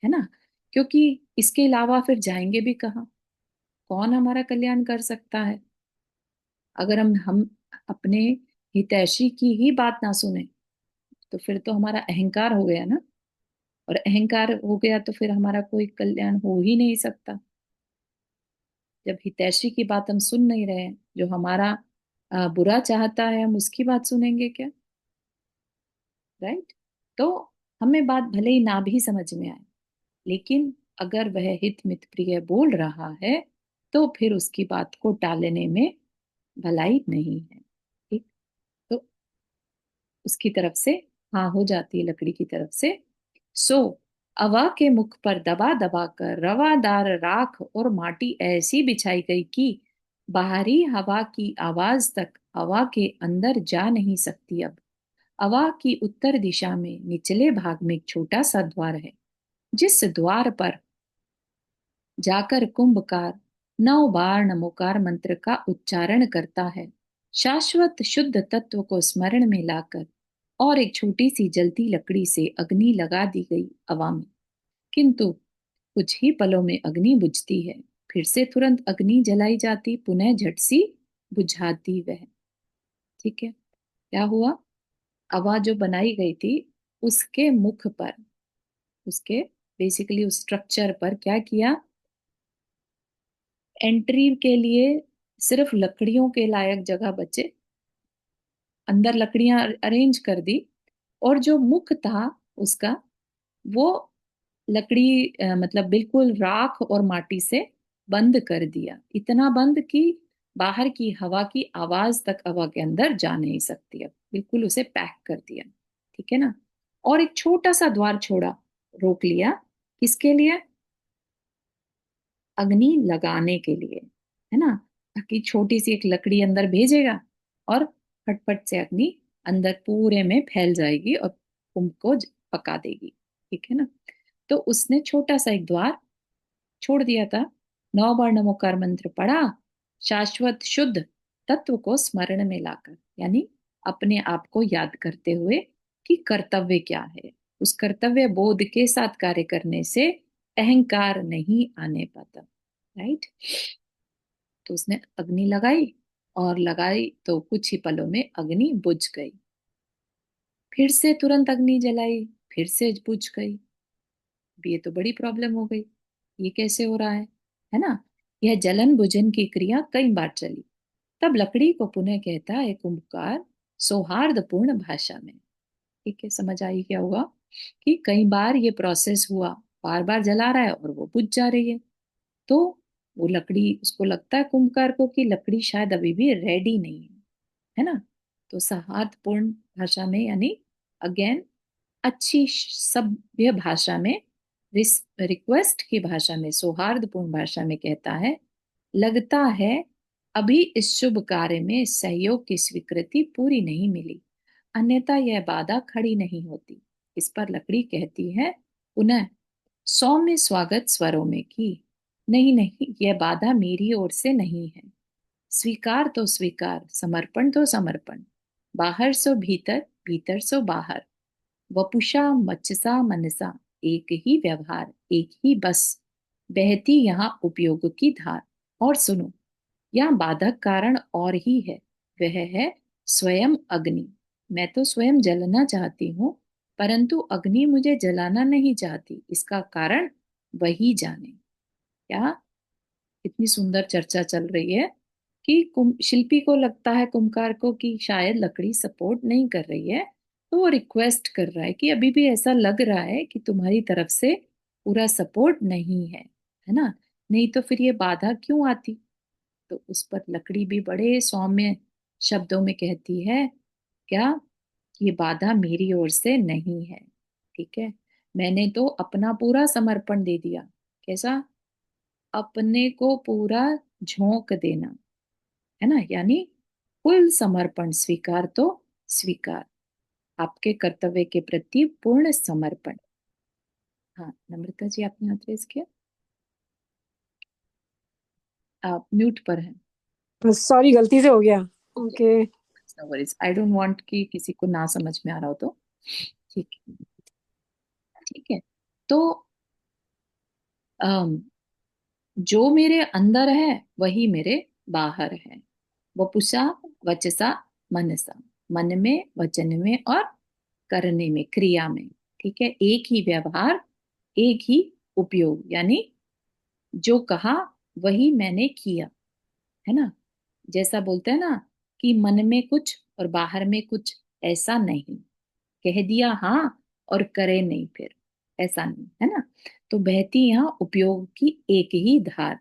है ना, क्योंकि इसके अलावा फिर जाएंगे भी कहाँ, कौन हमारा कल्याण कर सकता है। अगर हम अपने हितैषी की ही बात ना सुने तो फिर तो हमारा अहंकार हो गया ना, और अहंकार हो गया तो फिर हमारा कोई कल्याण हो ही नहीं सकता। जब हितैषी की बात हम सुन नहीं रहे हैं, जो हमारा बुरा चाहता है, हम उसकी बात सुनेंगे क्या? राइट। तो हमें बात भले ही ना भी समझ में आए, लेकिन अगर वह हित मित प्रिय बोल रहा है तो फिर उसकी बात को टालने में भलाई नहीं है। ठीक। तो उसकी तरफ से हाँ हो जाती है, लकड़ी की तरफ से। सो अवा के मुख पर दबा दबा कर रवादार राख और माटी ऐसी बिछाई गई कि बाहरी हवा की आवाज तक हवा के अंदर जा नहीं सकती। अब हवा की उत्तर दिशा में निचले भाग में एक छोटा सा द्वार है, जिस द्वार पर जाकर कुंभकार 9 बार नमोकार मंत्र का उच्चारण करता है, शाश्वत शुद्ध तत्व को स्मरण में लाकर, और एक छोटी सी जलती लकड़ी से अग्नि लगा दी गई हवा में। किंतु कुछ ही पलों में अग्नि बुझती है, फिर से तुरंत अग्नि जलाई जाती, पुनः झट सी बुझाती वह। ठीक है, क्या हुआ, हवा जो बनाई गई थी उसके मुख पर, उसके बेसिकली उस स्ट्रक्चर पर क्या किया, एंट्री के लिए सिर्फ लकड़ियों के लायक जगह बचे, अंदर लकड़ियां अरेंज कर दी, और जो मुख था उसका वो लकड़ी मतलब बिल्कुल राख और माटी से बंद कर दिया, इतना बंद कि बाहर की हवा की आवाज तक हवा के अंदर जा नहीं सकती, अब बिल्कुल उसे पैक कर दिया। ठीक है ना। और एक छोटा सा द्वार छोड़ा, रोक लिया, किसके लिए, अग्नि लगाने के लिए, है ना, ताकि छोटी सी एक लकड़ी अंदर भेजेगा और फटफट से अग्नि अंदर पूरे में फैल जाएगी और कुंभ को पका देगी। ठीक है ना। तो उसने छोटा सा एक द्वार छोड़ दिया था, 9 बार नमोकार मंत्र पढ़ा, शाश्वत शुद्ध तत्व को स्मरण में लाकर, यानी अपने आप को याद करते हुए कि कर्तव्य क्या है, उस कर्तव्य बोध के साथ कार्य करने से अहंकार नहीं आने पाता। राइट। तो उसने अग्नि लगाई, और लगाई तो कुछ ही पलों में अग्नि बुझ गई, फिर से तुरंत अग्नि जलाई, फिर से बुझ गई। अब ये तो बड़ी प्रॉब्लम हो गई, ये कैसे हो रहा है ना। यह जलन बुझन की क्रिया कई बार चली, तब लकड़ी को पुनः कहता है कुंभकार सौहार्दपूर्ण भाषा में। ठीक है, समझ आई क्या हुआ, कि कई बार ये प्रोसेस हुआ, बार बार जला रहा है और वो बुझ जा रही है। तो वो लकड़ी, उसको लगता है कुंभकार को कि लकड़ी शायद अभी भी रेडी नहीं है ना। तो सौहार्दपूर्ण भाषा में यानी अगेन अच्छी सभ्य भाषा में, रिक्वेस्ट की भाषा में, सौहार्दपूर्ण भाषा में कहता है, लगता है अभी इस शुभ कार्य में सहयोग की स्वीकृति पूरी नहीं मिली, अन्यथा यह बाधा खड़ी नहीं होती। इस पर लकड़ी कहती है पुनः सौम्य स्वागत स्वरों में कि नहीं नहीं, यह बाधा मेरी ओर से नहीं है, स्वीकार तो स्वीकार, समर्पण तो समर्पण, बाहर सो भीतर, भीतर सो बाहर, वपुषा मच्चसा मनसा, एक ही व्यवहार, एक ही बस, बहती यहाँ उपयोग की धार। और सुनो, यहाँ बाधक कारण और ही है, वह है स्वयं अग्नि। मैं तो स्वयं जलना चाहती हूँ, परंतु अग्नि मुझे जलाना नहीं चाहती, इसका कारण वही जाने। क्या इतनी सुंदर चर्चा चल रही है कि शिल्पी को लगता है, कुम्हार को, कि शायद लकड़ी सपोर्ट नहीं कर रही है। तो वो रिक्वेस्ट कर रहा है कि अभी भी ऐसा लग रहा है कि तुम्हारी तरफ से पूरा सपोर्ट नहीं है ना? नहीं तो फिर ये बाधा क्यों आती? तो उस पर लकड़ी भी बड़े सौम्य शब्दों में कहती है, क्या, ये बाधा मेरी ओर से नहीं है। ठीक है, मैंने तो अपना पूरा समर्पण दे दिया। कैसा? अपने को पूरा झोंक देना, है ना? यानी कुल समर्पण, स्वीकार तो स्वीकार, आपके कर्तव्य के प्रति पूर्ण समर्पण। हाँ नम्रता जी, आपने हाथ रेज किया, आप म्यूट पर हैं। सॉरी, गलती से हो गया। Okay. No worries, I don't want कि किसी को ना समझ में आ रहा हो तो। ठीक है, ठीक है। तो अम, जो मेरे अंदर है वही मेरे बाहर है। वपुषा वचसा मनसा, मन में, वचन में और करने में, क्रिया में। ठीक है, एक ही व्यवहार, एक ही उपयोग, यानी जो कहा वही मैंने किया, है ना? जैसा बोलते हैं ना कि मन में कुछ और बाहर में कुछ, ऐसा नहीं। कह दिया हाँ और करे नहीं फिर, ऐसा नहीं, है ना? तो बहती यहाँ उपयोग की एक ही धार।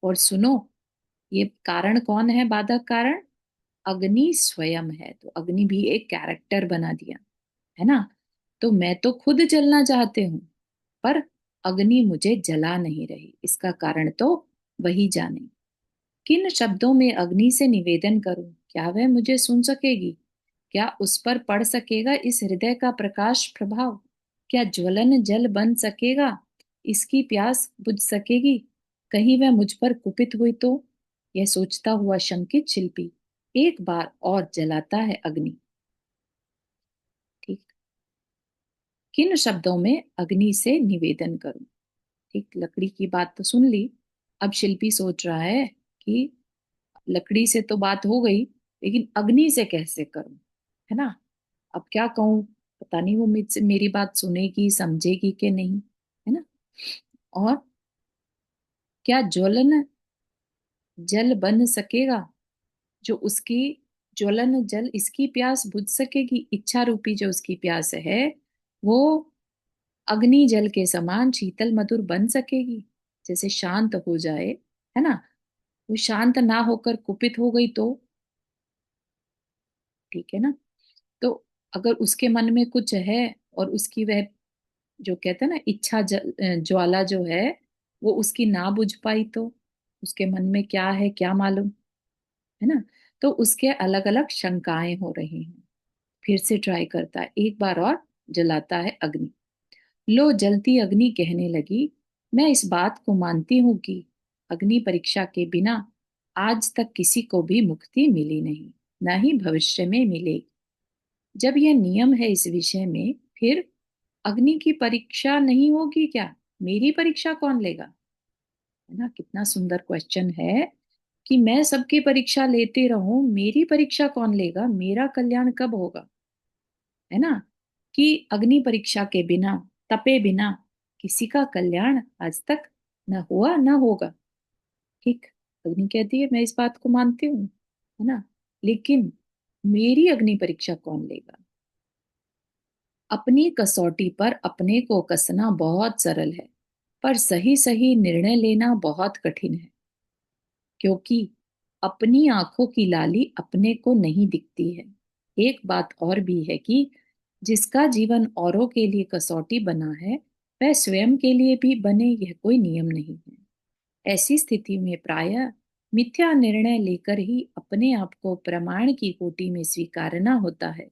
और सुनो, ये कारण कौन है? बाधक कारण अग्नि स्वयं है। तो अग्नि भी एक कैरेक्टर बना दिया, है ना? तो मैं तो खुद जलना चाहते हूँ, पर अग्नि मुझे जला नहीं रही, इसका कारण तो वही जाने। किन शब्दों में अग्नि से निवेदन करूं? क्या वह मुझे सुन सकेगी? क्या उस पर पड़ सकेगा इस हृदय का प्रकाश प्रभाव? क्या ज्वलन जल बन सकेगा? इसकी प्यास बुझ सकेगी? कहीं वह मुझ पर कुपित हुई तो? यह सोचता हुआ शंकित शिल्पी एक बार और जलाता है अग्नि। ठीक, किन शब्दों में अग्नि से निवेदन करूं? ठीक, लकड़ी की बात तो सुन ली। अब शिल्पी सोच रहा है कि लकड़ी से तो बात हो गई, लेकिन अग्नि से कैसे करूं, है ना? अब क्या कहूं, पता नहीं वो मुझसे मेरी बात सुनेगी, समझेगी कि नहीं, है ना? और क्या ज्वलन जल बन सकेगा? जो उसकी ज्वलन जल, इसकी प्यास बुझ सकेगी? इच्छा रूपी जो उसकी प्यास है, वो अग्नि जल के समान शीतल मधुर बन सकेगी? जैसे शांत हो जाए, है ना? वो शांत ना होकर कुपित हो गई तो? ठीक है ना? तो अगर उसके मन में कुछ है और उसकी वह, जो कहते हैं ना, इच्छा ज्वाला जो है, वो उसकी ना बुझ पाई तो? उसके मन में क्या है क्या मालूम, है ना? तो उसके अलग अलग शंकाएं हो रही हैं। फिर से ट्राई करता है, एक बार और जलाता है अग्नि। लो जलती अग्नि कहने लगी, मैं इस बात को मानती हूं कि अग्नि परीक्षा के बिना आज तक किसी को भी मुक्ति मिली नहीं, न ही भविष्य में मिलेगी। जब यह नियम है इस विषय में, फिर अग्नि की परीक्षा नहीं होगी क्या? मेरी परीक्षा कौन लेगा? है ना? कितना सुंदर क्वेश्चन है कि मैं सबकी परीक्षा लेते रहूं, मेरी परीक्षा कौन लेगा? मेरा कल्याण कब होगा? है ना? कि अग्नि परीक्षा के बिना, तपे बिना किसी का कल्याण आज तक न हुआ न होगा। ठीक, अग्नि कहती है मैं इस बात को मानती हूँ, है ना, लेकिन मेरी अग्नि परीक्षा कौन लेगा? अपनी कसौटी पर अपने को कसना बहुत सरल है, पर सही सही निर्णय लेना बहुत कठिन है। क्योंकि अपनी आंखों की लाली अपने को नहीं दिखती है। एक बात और भी है कि जिसका जीवन औरों के लिए कसौटी बना है, वह स्वयं के लिए भी बने, यह कोई नियम नहीं है। ऐसी स्थिति में प्रायः मिथ्या निर्णय लेकर ही अपने आप को प्रमाण की कोटि में स्वीकारना होता है।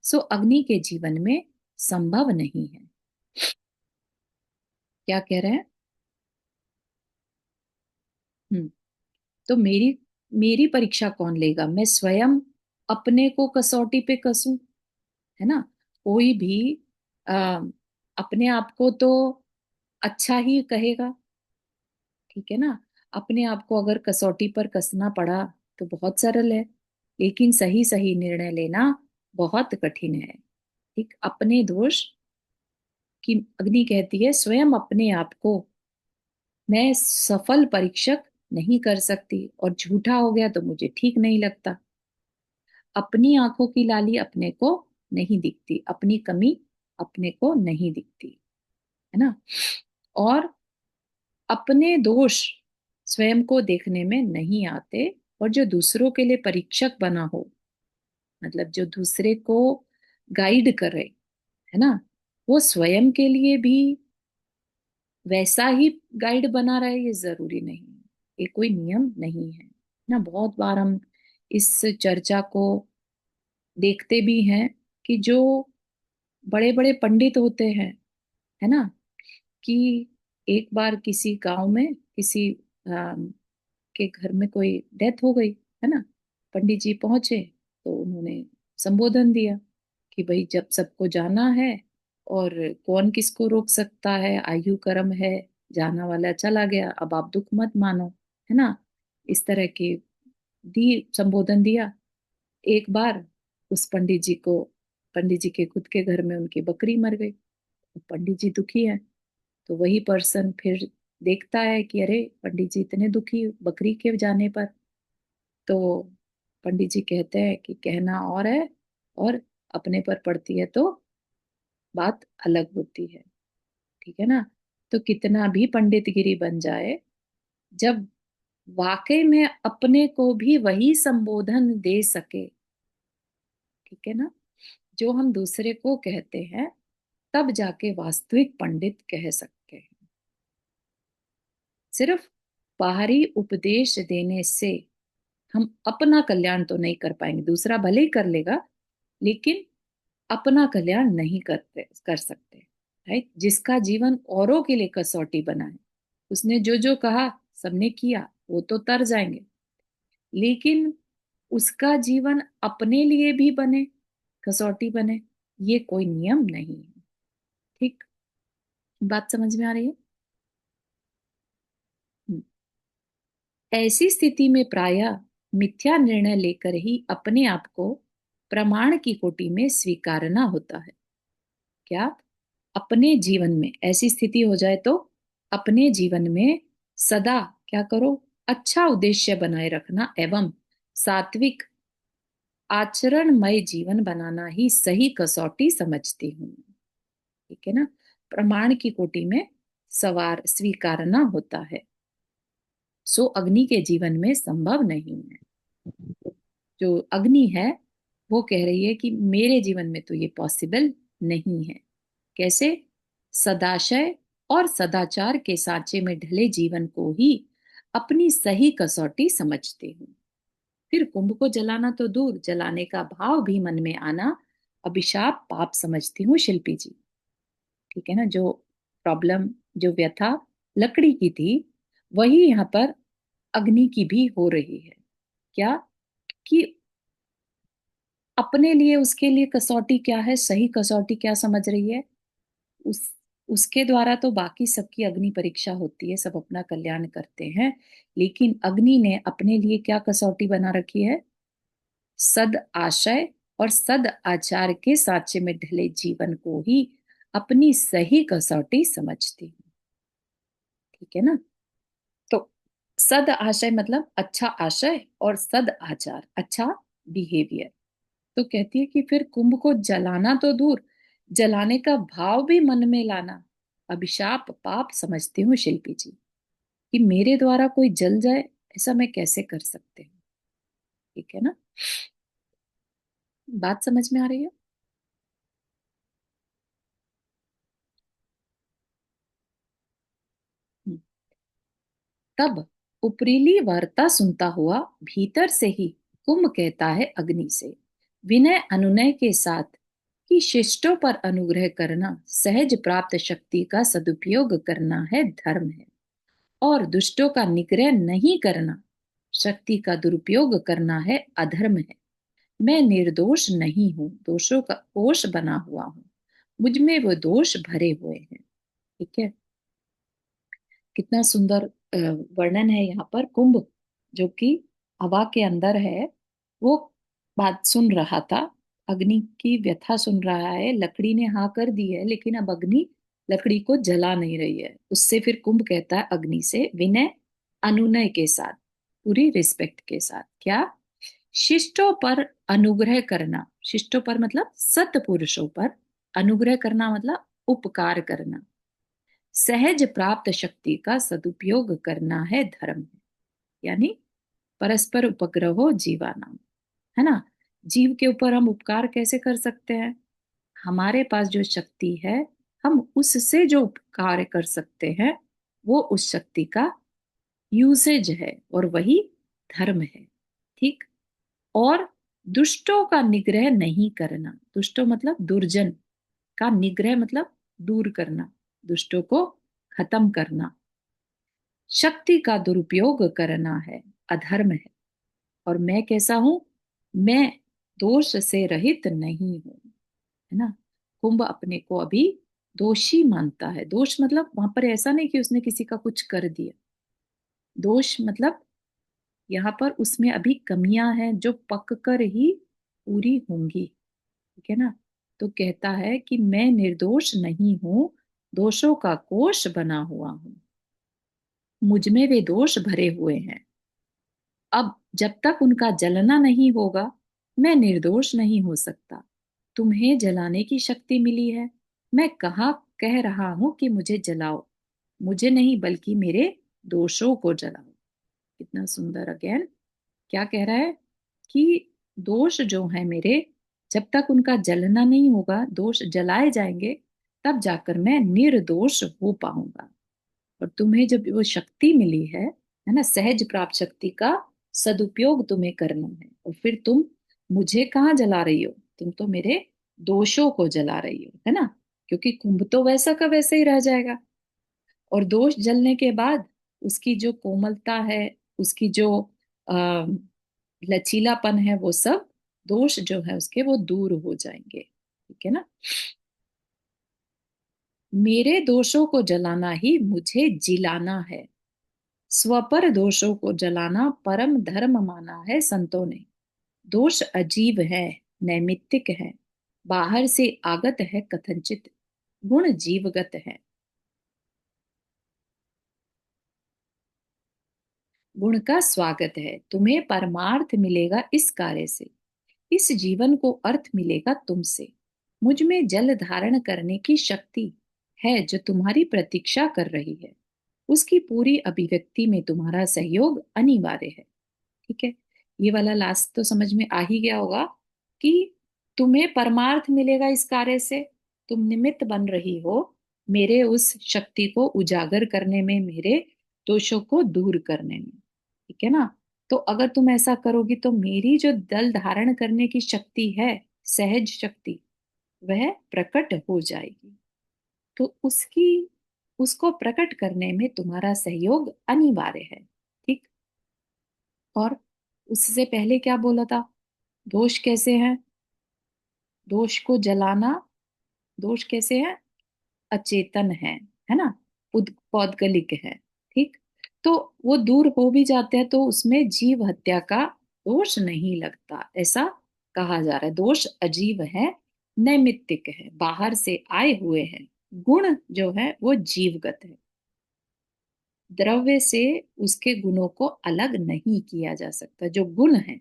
सो अग्नि के जीवन में संभव नहीं है। क्या कह रहे हैं? हम्म, तो मेरी मेरी परीक्षा कौन लेगा? मैं स्वयं अपने को कसौटी पे कसूं, है ना? कोई भी आ, अपने आप को तो अच्छा ही कहेगा, ठीक है ना? अपने आप को अगर कसौटी पर कसना पड़ा तो बहुत सरल है, लेकिन सही सही निर्णय लेना बहुत कठिन है। ठीक, अपने दोष कि अग्नि कहती है स्वयं अपने आप को मैं सफल परीक्षक नहीं कर सकती, और झूठा हो गया तो मुझे ठीक नहीं लगता। अपनी आंखों की लाली अपने को नहीं दिखती, अपनी कमी अपने को नहीं दिखती, है ना। और अपने दोष स्वयं को देखने में नहीं आते, और जो दूसरों के लिए परीक्षक बना हो, मतलब जो दूसरे को गाइड करे, है ना, वो स्वयं के लिए भी वैसा ही गाइड बना रहे, ये जरूरी नहीं है। ये कोई नियम नहीं है ना। बहुत बार हम इस चर्चा को देखते भी हैं कि जो बड़े बड़े पंडित होते हैं, है ना, कि एक बार किसी गांव में किसी के घर में कोई डेथ हो गई, है ना। पंडित जी पहुंचे तो उन्होंने संबोधन दिया कि भाई जब सबको जाना है, और कौन किसको रोक सकता है, आयु कर्म है, जाना वाला चला गया, अब आप दुख मत मानो, है ना। इस तरह की दी संबोधन दिया। एक बार उस पंडित जी के खुद के घर में उनकी बकरी मर गई। पंडित जी दुखी है, तो वही पर्सन फिर देखता है कि अरे पंडित जी इतने दुखी बकरी के जाने पर। तो पंडित जी कहते हैं कि कहना और है, और अपने पर पड़ती है तो बात अलग होती है, ठीक है ना। तो कितना भी पंडितगिरी बन जाए, जब वाकई में अपने को भी वही संबोधन दे सके, ठीक है ना, जो हम दूसरे को कहते हैं, तब जाके वास्तविक पंडित कह सकते हैं। सिर्फ बाहरी उपदेश देने से हम अपना कल्याण तो नहीं कर पाएंगे, दूसरा भले ही कर लेगा, लेकिन अपना कल्याण नहीं कर सकते। राइट। जिसका जीवन औरों के लिए कसौटी बना है, उसने जो जो कहा सबने किया, वो तो तर जाएंगे, लेकिन उसका जीवन अपने लिए भी बने, कसौटी बने, ये कोई नियम नहीं है। ठीक। बात समझ में आ रही है? हम्म। ऐसी स्थिति में प्रायः मिथ्या निर्णय लेकर ही अपने आप को प्रमाण की कोटि में स्वीकारना होता है। क्या? अपने जीवन में ऐसी स्थिति हो जाए तो अपने जीवन में सदा क्या करो, अच्छा उद्देश्य बनाए रखना एवं सात्विक आचरणमय जीवन बनाना ही सही कसौटी समझती हूँ। ठीक है ना। प्रमाण की कोटि में सवार स्वीकारना होता है, सो अग्नि के जीवन में संभव नहीं है। जो अग्नि है वो कह रही है कि मेरे जीवन में तो ये पॉसिबल नहीं है। कैसे? सदाशय और सदाचार के सांचे में ढले जीवन को ही अपनी सही कसौटी समझती हूँ। फिर कुंभ को जलाना तो दूर, जलाने का भाव भी मन में आना अभिशाप पाप समझती हूँ शिल्पी जी। ठीक है ना। जो प्रॉब्लम, जो व्यथा लकड़ी की थी, वही यहाँ पर अग्नि की भी हो रही है। क्या? कि अपने लिए, उसके लिए कसौटी क्या है, सही कसौटी क्या समझ रही है, उस उसके द्वारा तो बाकी सबकी अग्नि परीक्षा होती है, सब अपना कल्याण करते हैं, लेकिन अग्नि ने अपने लिए क्या कसौटी बना रखी है? सद आशय और सद आचार के सांचे में ढले जीवन को ही अपनी सही कसौटी समझती हूँ। ठीक है ना। तो सद आशय मतलब अच्छा आशय, और सद आचार अच्छा बिहेवियर। तो कहती है कि फिर कुंभ को जलाना तो दूर, जलाने का भाव भी मन में लाना अभिशाप पाप समझती हूँ शिल्पी जी। कि मेरे द्वारा कोई जल जाए, ऐसा मैं कैसे कर सकते हूँ। ठीक है ना। बात समझ में आ रही है? हम्म। तब उपरीली वार्ता सुनता हुआ भीतर से ही कुंभ कहता है अग्नि से, विनय अनुनय के साथ, कि शिष्टों पर अनुग्रह करना सहज प्राप्त शक्ति का सदुपयोग करना है, धर्म है, और दुष्टों का निग्रह नहीं करना शक्ति का दुरुपयोग करना है, अधर्म है। मैं निर्दोष नहीं हूं, दोषों का कोष बना हुआ हूं, मुझ में वो दोष भरे हुए हैं। ठीक है। कितना सुंदर वर्णन है यहाँ पर। कुंभ जो कि हवा के अंदर है, वो बात सुन रहा था, अग्नि की व्यथा सुन रहा है। लकड़ी ने हाँ कर दी है, लेकिन अब अग्नि लकड़ी को जला नहीं रही है। उससे फिर कुंभ कहता है अग्नि से विनय अनुनय के साथ, पूरी रिस्पेक्ट के साथ, क्या, शिष्टों पर अनुग्रह करना। शिष्टों पर मतलब सत्पुरुषों पर, अनुग्रह करना मतलब उपकार करना। सहज प्राप्त शक्ति का सदुपयोग करना है धर्म, यानी परस्पर उपग्रहो जीवानाम, है ना। जीव के ऊपर हम उपकार कैसे कर सकते हैं? हमारे पास जो शक्ति है, हम उससे जो कार्य कर सकते हैं, वो उस शक्ति का यूसेज है, और वही धर्म है। ठीक। और दुष्टों का निग्रह नहीं करना। दुष्टों मतलब दुर्जन का, निग्रह मतलब दूर करना, दुष्टों को खत्म करना। शक्ति का दुरुपयोग करना है, अधर्म है। और मैं कैसा हूं? मैं दोष से रहित नहीं हूं, है ना। कुंभ अपने को अभी दोषी मानता है। दोष मतलब वहां पर ऐसा नहीं कि उसने किसी का कुछ कर दिया। दोष मतलब यहाँ पर उसमें अभी कमियां हैं जो पक कर ही पूरी होंगी। ठीक है ना। तो कहता है कि मैं निर्दोष नहीं हूं, दोषों का कोष बना हुआ हूं, मुझ में वे दोष भरे हुए हैं। अब जब तक उनका जलना नहीं होगा, मैं निर्दोष नहीं हो सकता। तुम्हें जलाने की शक्ति मिली है, मैं कहाँ कह रहा हूं कि मुझे जलाओ। मुझे नहीं, बल्कि मेरे दोषों को जलाओ। कितना सुंदर। अगेन क्या कह रहा है कि दोष जो है मेरे, जब तक उनका जलना नहीं होगा, दोष जलाए जाएंगे, तब जाकर मैं निर्दोष हो पाऊंगा। और तुम्हें जब वो शक्ति मिली है ना, सहज प्राप्त शक्ति का सदुपयोग तुम्हें करना है। और फिर तुम मुझे कहाँ जला रही हो? तुम तो मेरे दोषों को जला रही हो, है ना। क्योंकि कुंभ तो वैसा का वैसे ही रह जाएगा। और दोष जलने के बाद उसकी जो कोमलता है, उसकी जो आ, लचीलापन है, वो सब दोष जो है उसके वो दूर हो जाएंगे। ठीक है ना। मेरे दोषों को जलाना ही मुझे जिलाना है। स्वपर दोषों को जलाना परम धर्म माना है संतों ने। दोष अजीब है, नैमित्तिक है, बाहर से आगत है कथनचित, गुण जीवगत है। गुण का स्वागत है, तुम्हें परमार्थ मिलेगा इस कार्य से, इस जीवन को अर्थ मिलेगा तुमसे। मुझ में जल धारण करने की शक्ति है जो तुम्हारी प्रतीक्षा कर रही है, उसकी पूरी अभिव्यक्ति में तुम्हारा सहयोग अनिवार्य है। ठीक है। ये वाला लास्ट तो समझ में आ ही गया होगा कि तुम्हें परमार्थ मिलेगा इस कार्य से, तुम निमित्त बन रही हो मेरे उस शक्ति को उजागर करने में, मेरे दोषों को दूर करने में। ठीक है ना। तो अगर तुम ऐसा करोगी तो मेरी जो दल धारण करने की शक्ति है, सहज शक्ति, वह प्रकट हो जाएगी। तो उसकी, उसको प्रकट करने में तुम्हारा सहयोग अनिवार्य है। ठीक। और उससे पहले क्या बोला था? दोष कैसे है? दोष को जलाना, दोष कैसे है? अचेतन है ना, पौद्गलिक है। ठीक। तो वो दूर हो भी जाते हैं तो उसमें जीव हत्या का दोष नहीं लगता, ऐसा कहा जा रहा है। दोष अजीब है, नैमित्तिक है, बाहर से आए हुए हैं। गुण जो है वो जीवगत है, द्रव्य से उसके गुणों को अलग नहीं किया जा सकता, जो गुण है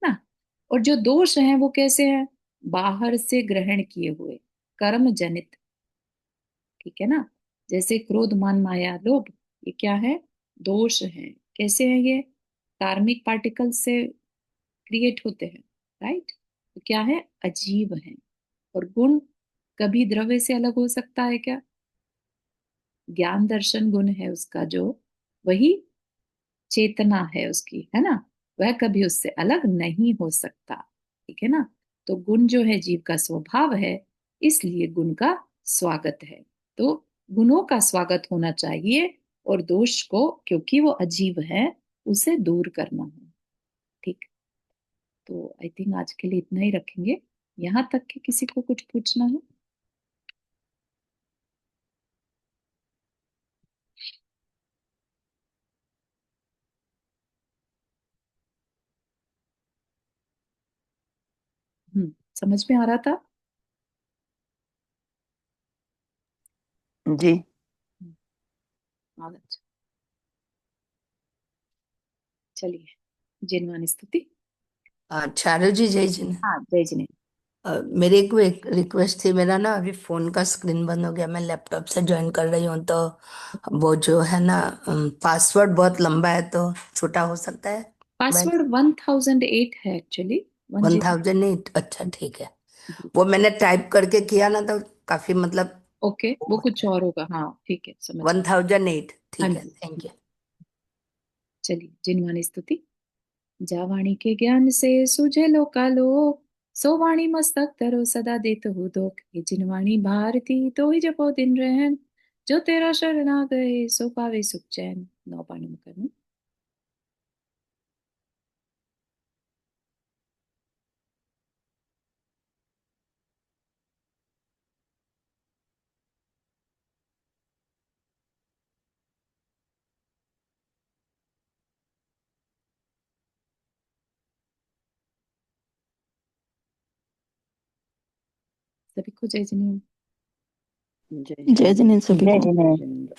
ना। और जो दोष हैं वो कैसे हैं? बाहर से ग्रहण किए हुए, कर्म जनित। ठीक है ना। जैसे क्रोध मान माया लोभ, ये क्या है? दोष है। कैसे है ये? कार्मिक पार्टिकल से क्रिएट होते हैं, राइट। तो क्या है? अजीब है। और गुण कभी द्रव्य से अलग हो सकता है क्या? ज्ञान दर्शन गुण है उसका जो, वही चेतना है उसकी, है ना, वह कभी उससे अलग नहीं हो सकता। ठीक है ना। तो गुण जो है जीव का स्वभाव है, इसलिए गुण का स्वागत है। तो गुणों का स्वागत होना चाहिए, और दोष को, क्योंकि वो अजीब है, उसे दूर करना है। ठीक। तो आई थिंक आज के लिए इतना ही रखेंगे, यहाँ तक कि किसी को कुछ पूछना है। समझ में आ रहा था? जी। बहुत अच्छा। चलिए, जिनवानी स्तुति। चारू जी, जय जी ने। हाँ, जय जिने। मेरी एक रिक्वेस्ट थी। मेरा ना अभी फोन का स्क्रीन बंद हो गया, मैं लैपटॉप से ज्वाइन कर रही हूँ, तो वो जो है ना पासवर्ड बहुत लंबा है, तो छोटा हो सकता है। पासवर्ड 1008 है एक्चुअली। 1008? अच्छा, ठीक है। वो मैंने टाइप करके किया ना, तो काफी मतलब ओके, वो कुछ और होगा। हाँ, ठीक है, समझ गई। 1008। हाँ ठीक है, जी। Thank you. चलिए, जिनवानी स्तुति। जा वाणी के ज्ञान से सुझे लोकालोक, सो वाणी मस्तक धरो सदा देत हो दोख। ये जिनवाणी भारती तो ही जपो दिन रहन, जो तेरा शरण आ गए सो पावे सुख चैन। नौ पानी में करना। सभी को जय जिनेन्द्र। जय जिनेन्द्र सभी जय को। जिनेन्द्र।